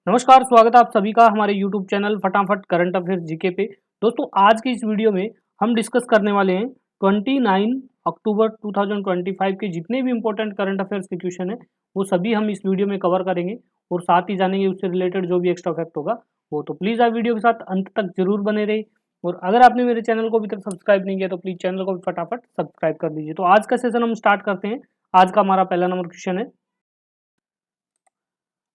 नमस्कार, स्वागत है आप सभी का हमारे YouTube चैनल फटाफट करंट अफेयर्स जीके पे। दोस्तों आज की इस वीडियो में हम डिस्कस करने वाले हैं 29 अक्टूबर 2025 के जितने भी इम्पोर्टेंट करंट अफेयर्स के क्वेश्चन हैं वो सभी हम इस वीडियो में कवर करेंगे और साथ ही जानेंगे उससे रिलेटेड जो भी एक्स्ट्रा फैक्ट होगा वो। तो प्लीज़ आप वीडियो के साथ अंत तक जरूर बने रहिए और अगर आपने मेरे चैनल को अभी तक सब्सक्राइब नहीं किया तो प्लीज़ चैनल को भी फटाफट सब्सक्राइब कर दीजिए। तो आज का सेशन हम स्टार्ट करते हैं। आज का हमारा पहला नंबर क्वेश्चन है,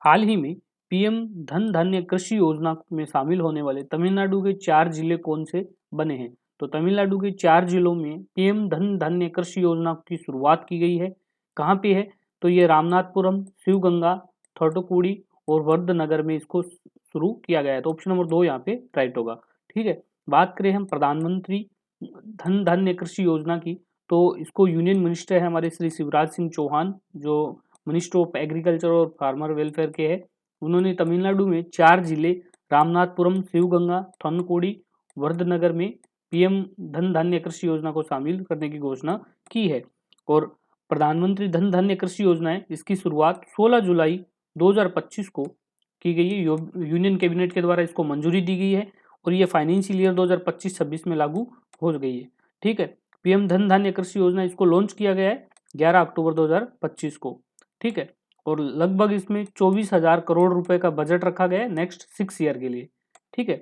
हाल ही में पीएम धन धान्य कृषि योजना में शामिल होने वाले तमिलनाडु के 4 जिले कौन से बने हैं? तो तमिलनाडु के 4 जिलों में पीएम धन धान्य कृषि योजना की शुरुआत की गई है। कहाँ पे है? तो ये रामनाथपुरम, शिवगंगा, थोटुकुडी और वर्धनगर में इसको शुरू किया गया है। तो ऑप्शन नंबर 2 यहाँ पे राइट होगा। ठीक है। बात करें हम प्रधानमंत्री धन धान्य कृषि योजना की, तो इसको यूनियन मिनिस्टर है हमारे श्री शिवराज सिंह चौहान, जो मिनिस्टर ऑफ एग्रीकल्चर और फार्मर वेलफेयर के हैं। उन्होंने तमिलनाडु में 4 जिले रामनाथपुरम, शिवगंगा, थन्नकुडी, वर्धनगर में पीएम धन धान्य कृषि योजना को शामिल करने की घोषणा की है। और प्रधानमंत्री धन धान्य कृषि योजना है, इसकी शुरुआत 16 जुलाई 2025 को की गई है। यूनियन कैबिनेट के द्वारा इसको मंजूरी दी गई है और ये फाइनेंशियल ईयर 2025-26 में लागू हो गई है। ठीक है। पीएम धन धान्य कृषि योजना इसको लॉन्च किया गया है 11 अक्टूबर 2025 को। ठीक है। और लगभग इसमें 24,000 करोड़ रुपए का बजट रखा गया है नेक्स्ट 6 ईयर के लिए। ठीक है।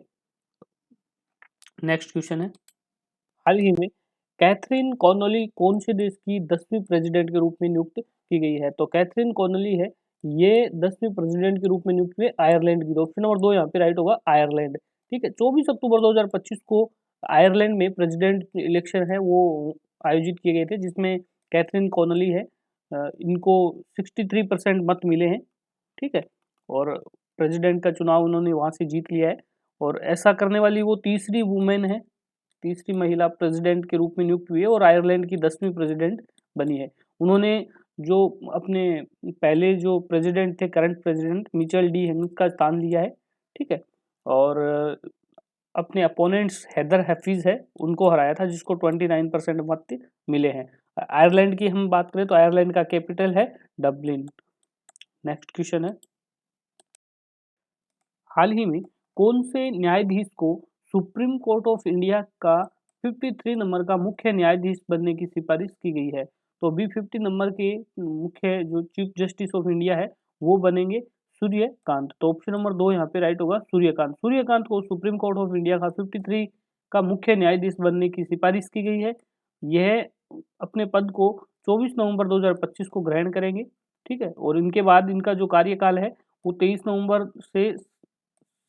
नेक्स्ट क्वेश्चन है, हाल ही में कैथरीन कॉनोली कौन से देश की 10वीं प्रेसिडेंट के रूप में नियुक्त की गई है? तो कैथरीन कॉनोली है, ये 10वीं प्रेसिडेंट के रूप में नियुक्त हुए आयरलैंड की। तो ऑप्शन नंबर 2 यहाँ पे राइट होगा, आयरलैंड। ठीक है। 24 अक्टूबर 2025 को आयरलैंड में प्रेसिडेंट इलेक्शन है वो आयोजित किए गए थे, जिसमें कैथरीन कॉनोली है, इनको 63% मत मिले हैं। ठीक है। और प्रेसिडेंट का चुनाव उन्होंने वहां से जीत लिया है और ऐसा करने वाली वो तीसरी वुमेन है, तीसरी महिला प्रेसिडेंट के रूप में नियुक्त हुई है और आयरलैंड की 10वीं प्रेसिडेंट बनी है। उन्होंने जो अपने पहले जो प्रेसिडेंट थे, current president Mitchell D Hinis का स्थान लिया है। ठीक है। और अपने अपोनेंट्स हैदर हैफिज है उनको हराया था, जिसको 29% मत मिले हैं। आयरलैंड की हम बात करें तो आयरलैंड का कैपिटल है डबलिन। नेक्स्ट क्वेश्चन है, हाल ही में कौन से न्यायाधीश को सुप्रीम कोर्ट ऑफ इंडिया का 53 नंबर का मुख्य न्यायाधीश बनने की सिफारिश की गई है? तो अभी 50 नंबर के मुख्य जो चीफ जस्टिस ऑफ इंडिया है वो बनेंगे सूर्यकांत। तो ऑप्शन नंबर 2 यहाँ पे राइट होगा, सूर्यकांत। सूर्यकांत को सुप्रीम कोर्ट ऑफ इंडिया का 53 का मुख्य न्यायाधीश बनने की सिफारिश की गई है। यह अपने पद को 24 नवंबर 2025 को ग्रहण करेंगे। ठीक है। और इनके बाद इनका जो कार्यकाल है वो 23 नवंबर से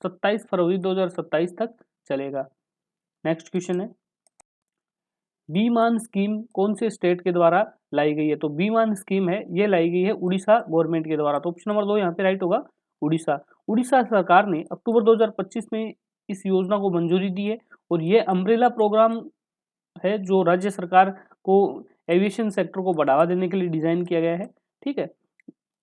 27 फरवरी 2027 तक चलेगा। नेक्स्ट क्वेश्चन है, बीमान स्कीम कौन से स्टेट के द्वारा लाई गई है? तो बीमान स्कीम है, ये लाई गई है उड़ीसा गवर्नमेंट के द्वारा। तो ऑप्शन नंबर 2 यहाँ पे राइट होगा, उड़ीसा। उड़ीसा सरकार ने अक्टूबर 2025 में इस योजना को मंजूरी दी है और ये अम्ब्रेला प्रोग्राम है जो राज्य सरकार को एविएशन सेक्टर को बढ़ावा देने के लिए डिजाइन किया गया है। ठीक है।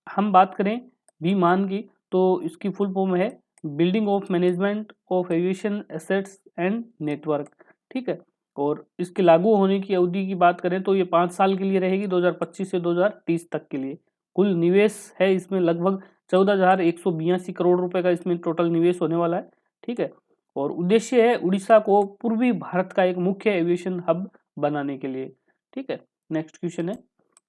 हम बात करें बीमान की तो इसकी फुल फॉर्म है building of management of aviation assets and network. ठीक है। और इसके लागू होने की अवधि की बात करें तो ये 5 साल के लिए रहेगी, 2025 से 2030 तक के लिए। कुल निवेश है इसमें लगभग 14,182 करोड़ रुपए का इसमें टोटल निवेश होने वाला है। ठीक है। और उद्देश्य है उड़ीसा को पूर्वी भारत का एक मुख्य एविएशन हब बनाने के लिए। ठीक है। नेक्स्ट क्वेश्चन है,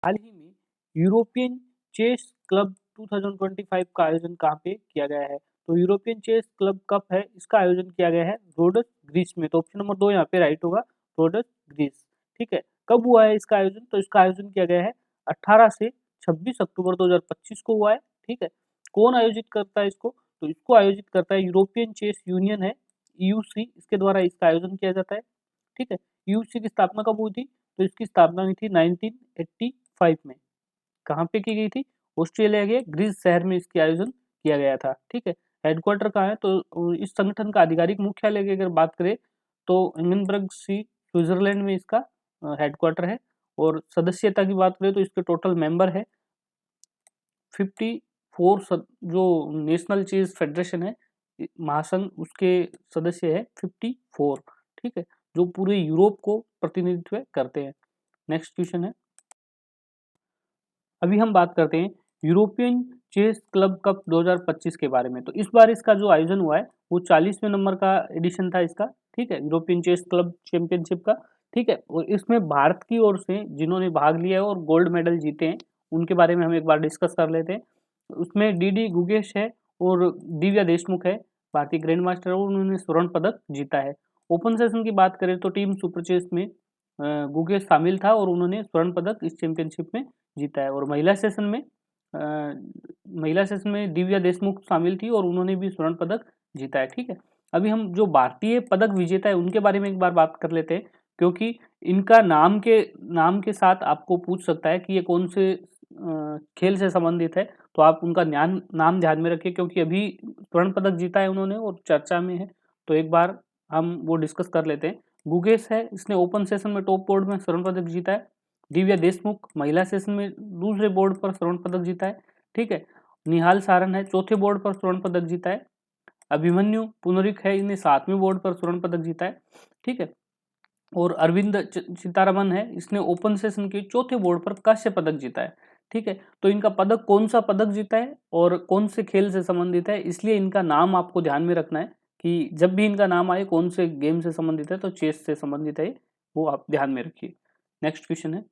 हाल ही में यूरोपियन चेस क्लब 2025 का आयोजन कहाँ पे किया गया है? तो यूरोपियन चेस क्लब कप है, इसका आयोजन किया गया है रोडस ग्रीस में। तो ऑप्शन नंबर 2 यहाँ पे राइट होगा, रोडस ग्रीस। ठीक है। कब हुआ है इसका आयोजन? तो इसका आयोजन किया गया है 18 से 26 अक्टूबर 2025 को हुआ है। ठीक है। कौन आयोजित करता है इसको? तो इसको आयोजित करता है यूरोपियन चेस यूनियन है, यूसी, इसके द्वारा इसका आयोजन किया जाता है। ठीक है। यूसी की स्थापना कब हुई थी? तो इसकी स्थापना हुई थी 1985 में। कहाँ पे की गई थी? ऑस्ट्रेलिया के ग्रीस शहर में इसकी आयोजन किया गया था। ठीक है। हेडक्वार्टर कहाँ है? तो इस संगठन का आधिकारिक मुख्यालय की अगर बात करें तो हिंडनबर्ग सी स्विट्जरलैंड में इसका हेडक्वार्टर है। और सदस्यता की बात करें तो इसके टोटल मेंबर है 54। जो नेशनल चेस फेडरेशन है महासंघ, उसके सदस्य है 54। ठीक है। जो पूरे यूरोप को प्रतिनिधित्व करते हैं। नेक्स्ट क्वेश्चन है, अभी हम बात करते हैं यूरोपियन चेस क्लब कप 2025 के बारे में। तो इस बार इसका जो आयोजन हुआ है वो 40वें नंबर का एडिशन था इसका, ठीक है, यूरोपियन चेस क्लब चैंपियनशिप का, ठीक है। और इसमें भारत की ओर से जिन्होंने भाग लिया है और गोल्ड मेडल जीते हैं उनके बारे में हम एक बार डिस्कस कर लेते हैं। उसमें डी गुगेश है और दिव्या देशमुख है, भारतीय ग्रैंड मास्टर, और उन्होंने स्वर्ण पदक जीता है। ओपन सेशन की बात करें तो टीम सुपर चेस में गुगेश शामिल था और उन्होंने स्वर्ण पदक इस चैंपियनशिप में जीता है। और महिला सेशन में दिव्या देशमुख शामिल थी और उन्होंने भी स्वर्ण पदक जीता है, ठीक है। अभी हम जो भारतीय पदक विजेता है उनके बारे में एक बार बात कर लेते हैं, क्योंकि इनका नाम के साथ आपको पूछ सकता है कि ये कौन से खेल से संबंधित है, तो आप उनका नाम ध्यान में रखिए, क्योंकि अभी स्वर्ण पदक जीता है उन्होंने और चर्चा में है, तो एक बार हम वो डिस्कस कर लेते हैं। गुगेश है, इसने ओपन सेशन में टॉप बोर्ड में स्वर्ण पदक जीता है। दिव्या देशमुख महिला सेशन में दूसरे बोर्ड पर स्वर्ण पदक जीता है, ठीक है। निहाल सारन है, चौथे बोर्ड पर स्वर्ण पदक जीता है। अभिमन्यु पुनरिक है, इन्हें 7वें बोर्ड पर स्वर्ण पदक जीता है, ठीक है। और अरविंद चितारमन है, इसने ओपन सेशन के चौथे बोर्ड पर कांस्य पदक जीता है, ठीक है। तो इनका पदक कौन सा पदक जीता है और कौन से खेल से संबंधित है, इसलिए इनका नाम आपको ध्यान में रखना है कि जब भी इनका नाम आए कौन से गेम से संबंधित है, तो चेस से संबंधित है, वो आप ध्यान में रखिए। नेक्स्ट क्वेश्चन है,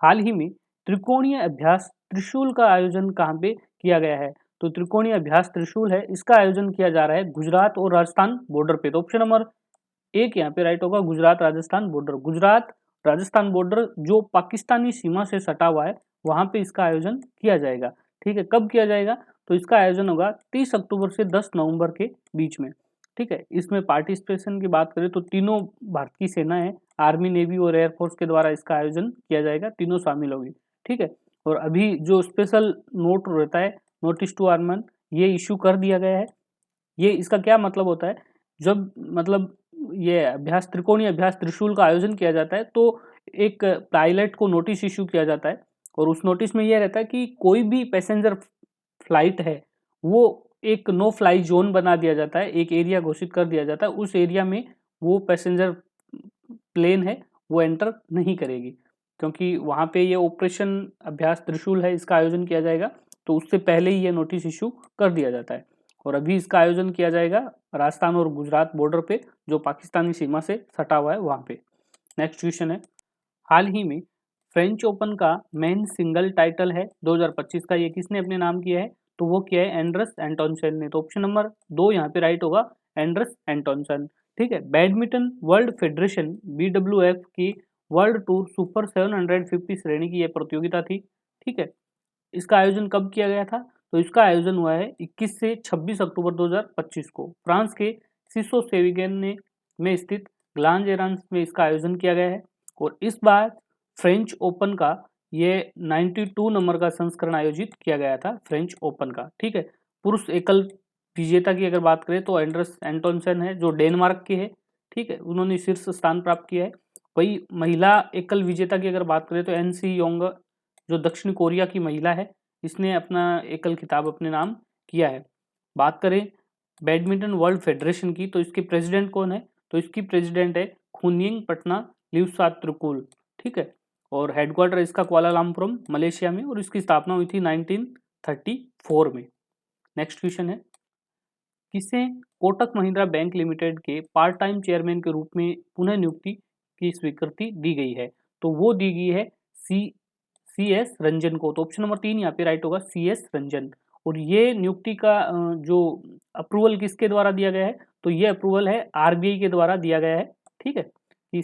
हाल ही में त्रिकोणीय अभ्यास त्रिशूल का आयोजन कहाँ पे किया गया है? तो त्रिकोणीय अभ्यास त्रिशूल है, इसका आयोजन किया जा रहा है गुजरात और राजस्थान बॉर्डर पे। तो ऑप्शन नंबर एक यहाँ पे राइट होगा, गुजरात राजस्थान बॉर्डर। गुजरात राजस्थान बॉर्डर जो पाकिस्तानी सीमा से सटा हुआ है, वहां पे इसका आयोजन किया जाएगा, ठीक है। कब किया जाएगा? तो इसका आयोजन होगा 30 अक्टूबर से 10 नवंबर के बीच में, ठीक है। इसमें पार्टिसिपेशन की बात करें तो तीनों भारत की सेना है, आर्मी, नेवी और एयरफोर्स के द्वारा इसका आयोजन किया जाएगा, तीनों शामिल होगी, ठीक है। और अभी जो स्पेशल नोट रहता है, नोटिस टू आर्मन, ये इशू कर दिया गया है। ये इसका क्या मतलब होता है, जब मतलब ये अभ्यास त्रिकोणीय अभ्यास त्रिशूल का आयोजन किया जाता है तो एक पायलट को नोटिस इशू किया जाता है, और उस नोटिस में यह रहता है कि कोई भी पैसेंजर फ्लाइट है वो एक नो फ्लाई जोन बना दिया जाता है, एक एरिया घोषित कर दिया जाता है, उस एरिया में वो पैसेंजर प्लेन है वो एंटर नहीं करेगी, क्योंकि वहां पे ये ऑपरेशन अभ्यास त्रिशूल है, इसका आयोजन किया जाएगा, तो उससे पहले ही ये नोटिस इशू कर दिया जाता है। और अभी इसका आयोजन किया जाएगा राजस्थान और गुजरात बॉर्डर पे, जो पाकिस्तानी सीमा से सटा हुआ है वहां पे। नेक्स्ट क्वेश्चन है, हाल ही में फ्रेंच ओपन का मेन सिंगल टाइटल है 2025 का, ये किसने अपने नाम किया है? तो वो किया है एंड्रस एंटोनसन ने। तो ऑप्शन नंबर 2 यहाँ पे राइट होगा, एंड्रस एंटोनसन, ठीक है। बैडमिंटन वर्ल्ड फेडरेशन BWF की वर्ल्ड टूर सुपर 750 श्रेणी की यह प्रतियोगिता थी, ठीक है। इसका आयोजन कब किया गया था? तो इसका आयोजन हुआ है 21 से 26 अक्टूबर 2025 को फ्रांस के सिसो सेविगन में स्थित ग्लांज एरांस में इसका आयोजन किया गया है। और इस बार फ्रेंच ओपन का ये 92 नंबर का संस्करण आयोजित किया गया था, फ्रेंच ओपन का, ठीक है। पुरुष एकल विजेता की अगर बात करें तो एंड्रस एंटोनसन है, जो डेनमार्क के है, ठीक है, उन्होंने शीर्ष स्थान प्राप्त किया है। वही महिला एकल विजेता की अगर बात करें तो एनसी योंग, जो दक्षिण कोरिया की महिला है, इसने अपना एकल खिताब अपने नाम किया है। बात करें बैडमिंटन वर्ल्ड फेडरेशन की, तो इसके प्रेसिडेंट कौन है? तो इसकी प्रेसिडेंट है खुनिंग पटना लिवसात्रुकुल, ठीक है। और हेडक्वार्टर इसका कुआलालंपुरम मलेशिया में, और इसकी स्थापना हुई थी 1934 में। नेक्स्ट क्वेश्चन है, किसे कोटक महिंद्रा बैंक लिमिटेड के पार्ट टाइम चेयरमैन के रूप में पुनः नियुक्ति की स्वीकृति दी गई है? तो वो दी गई है CS रंजन को। तो ऑप्शन नंबर 3 यहाँ पे राइट होगा, CS रंजन। और ये नियुक्ति का जो अप्रूवल किसके द्वारा दिया गया है? तो ये अप्रूवल है RBI के द्वारा दिया गया है, ठीक है, कि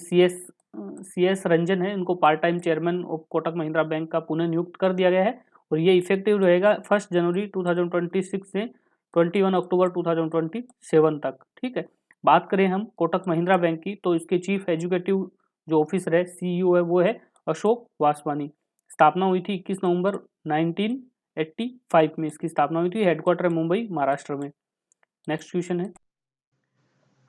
CS रंजन है, इनको part time chairman of Kotak Mahindra bank का पुनः नियुक्त कर दिया गया है। और ये इफेक्टिव रहेगा 1 जनवरी 2026 से 21 अक्टूबर 2027 तक, ठीक है। बात करें हम कोटक महिंद्रा बैंक की, तो इसके चीफ एग्जीक्यूटिव जो ऑफिसर है, CEO है, वो है अशोक वासवानी। स्थापना हुई थी 21 नवंबर 1985 में, इसकी स्थापना हुई थी। हेडक्वार्टर है मुंबई, महाराष्ट्र में। नेक्स्ट क्वेश्चन है,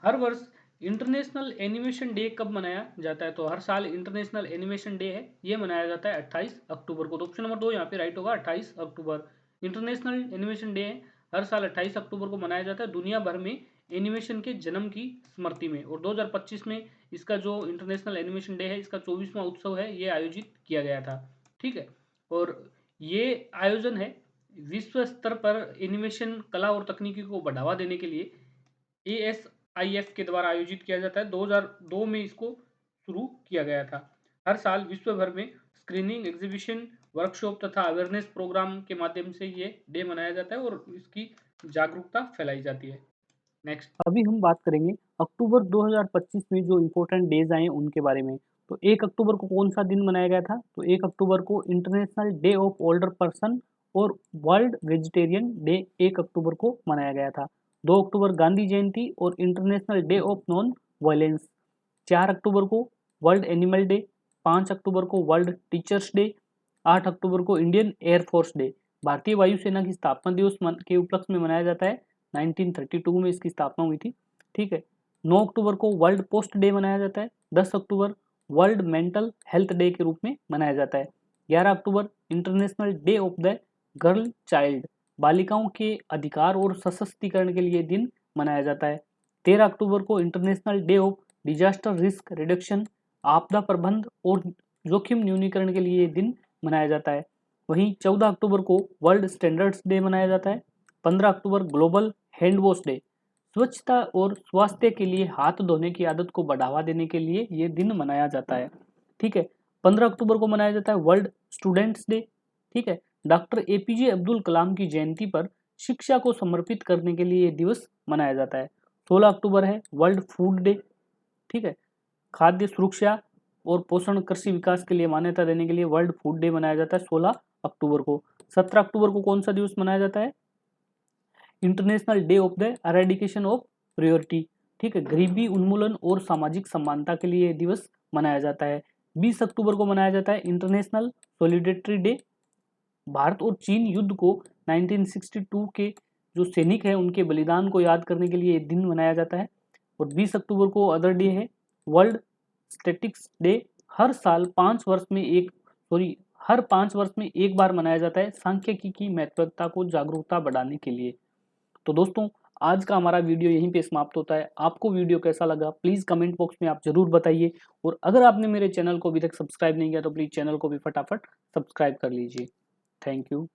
हर वर्ष इंटरनेशनल एनिमेशन डे कब मनाया जाता है? तो हर साल इंटरनेशनल एनिमेशन डे है, ये मनाया जाता है 28 अक्टूबर को। तो ऑप्शन नंबर 2 यहाँ पे राइट होगा, 28 अक्टूबर इंटरनेशनल एनिमेशन डे है, हर साल 28 अक्टूबर को मनाया जाता है दुनिया भर में एनिमेशन के जन्म की स्मृति में। और 2025 में इसका जो इंटरनेशनल एनिमेशन डे है, इसका 24वां उत्सव है, ये आयोजित किया गया था, ठीक है। और ये आयोजन है विश्व स्तर पर इनोवेशन, कला और तकनीकी को बढ़ावा देने के लिए ASIF के द्वारा आयोजित किया जाता है। 2002 में इसको शुरू किया गया था। हर साल विश्व भर में स्क्रीनिंग, एग्जीबिशन, वर्कशॉप तथा अवेयरनेस प्रोग्राम के माध्यम से ये डे मनाया जाता है और इसकी जागरूकता फैलाई जाती है। नेक्स्ट, अभी हम बात करेंगे अक्टूबर 2025 में जो इम्पोर्टेंट डेज आए उनके बारे में। तो 1 अक्टूबर को कौन सा दिन मनाया गया था? तो 1 अक्टूबर को international day of older person और वर्ल्ड वेजिटेरियन डे 1 अक्टूबर को मनाया गया था। 2 अक्टूबर गांधी जयंती और international day of non violence. 4 अक्टूबर को वर्ल्ड एनिमल डे। 5 अक्टूबर को वर्ल्ड टीचर्स डे। 8 अक्टूबर को इंडियन एयरफोर्स डे। भारतीय वायुसेना की स्थापना दिवस के उपलक्ष्य में मनाया जाता है। 1932 में इसकी स्थापना हुई थी। ठीक है। 9 अक्टूबर को वर्ल्ड पोस्ट डे मनाया जाता है। 10 अक्टूबर वर्ल्ड मेंटल हेल्थ डे के रूप में मनाया जाता है। 11 अक्टूबर international day of the girl child, बालिकाओं के अधिकार और सशक्तिकरण के लिए दिन मनाया जाता है। 13 अक्टूबर को international day of disaster risk reduction, आपदा प्रबंध और जोखिम न्यूनीकरण के लिए दिन मनाया जाता है। वहीं 14 अक्टूबर को वर्ल्ड स्टैंडर्ड्स डे मनाया जाता है। 15 अक्टूबर ग्लोबल हैंड वॉश डे, स्वच्छता और स्वास्थ्य के लिए हाथ धोने की आदत को बढ़ावा देने के लिए ये दिन मनाया जाता है। ठीक है। 15 अक्टूबर को मनाया जाता है वर्ल्ड स्टूडेंट्स डे। ठीक है। डॉक्टर APJ अब्दुल कलाम की जयंती पर शिक्षा को समर्पित करने के लिए ये दिवस मनाया जाता है। 16 अक्टूबर है वर्ल्ड फूड डे। ठीक है। खाद्य सुरक्षा और पोषण कृषि विकास के लिए मान्यता देने के लिए वर्ल्ड फूड डे मनाया जाता है 16 अक्टूबर को। 17 अक्टूबर को कौन सा दिवस मनाया जाता है? International day of the eradication of priority. ठीक है। गरीबी उन्मूलन और सामाजिक समानता के लिए दिवस मनाया जाता है। 20 अक्टूबर को मनाया जाता है इंटरनेशनल सॉलिडेरिटी डे। भारत और चीन युद्ध को 1962 के जो सैनिक है उनके बलिदान को याद करने के लिए दिन मनाया जाता है। और 20 अक्टूबर को अदर डे है वर्ल्ड स्टैटिक्स डे। हर 5 वर्ष में एक बार मनाया जाता है सांख्यिकी की महत्वता को जागरूकता बढ़ाने के लिए। तो दोस्तों, आज का हमारा वीडियो यहीं पे समाप्त होता है। आपको वीडियो कैसा लगा प्लीज़ कमेंट बॉक्स में आप जरूर बताइए। और अगर आपने मेरे चैनल को अभी तक सब्सक्राइब नहीं किया तो प्लीज़ चैनल को भी फटाफट सब्सक्राइब कर लीजिए। Thank you.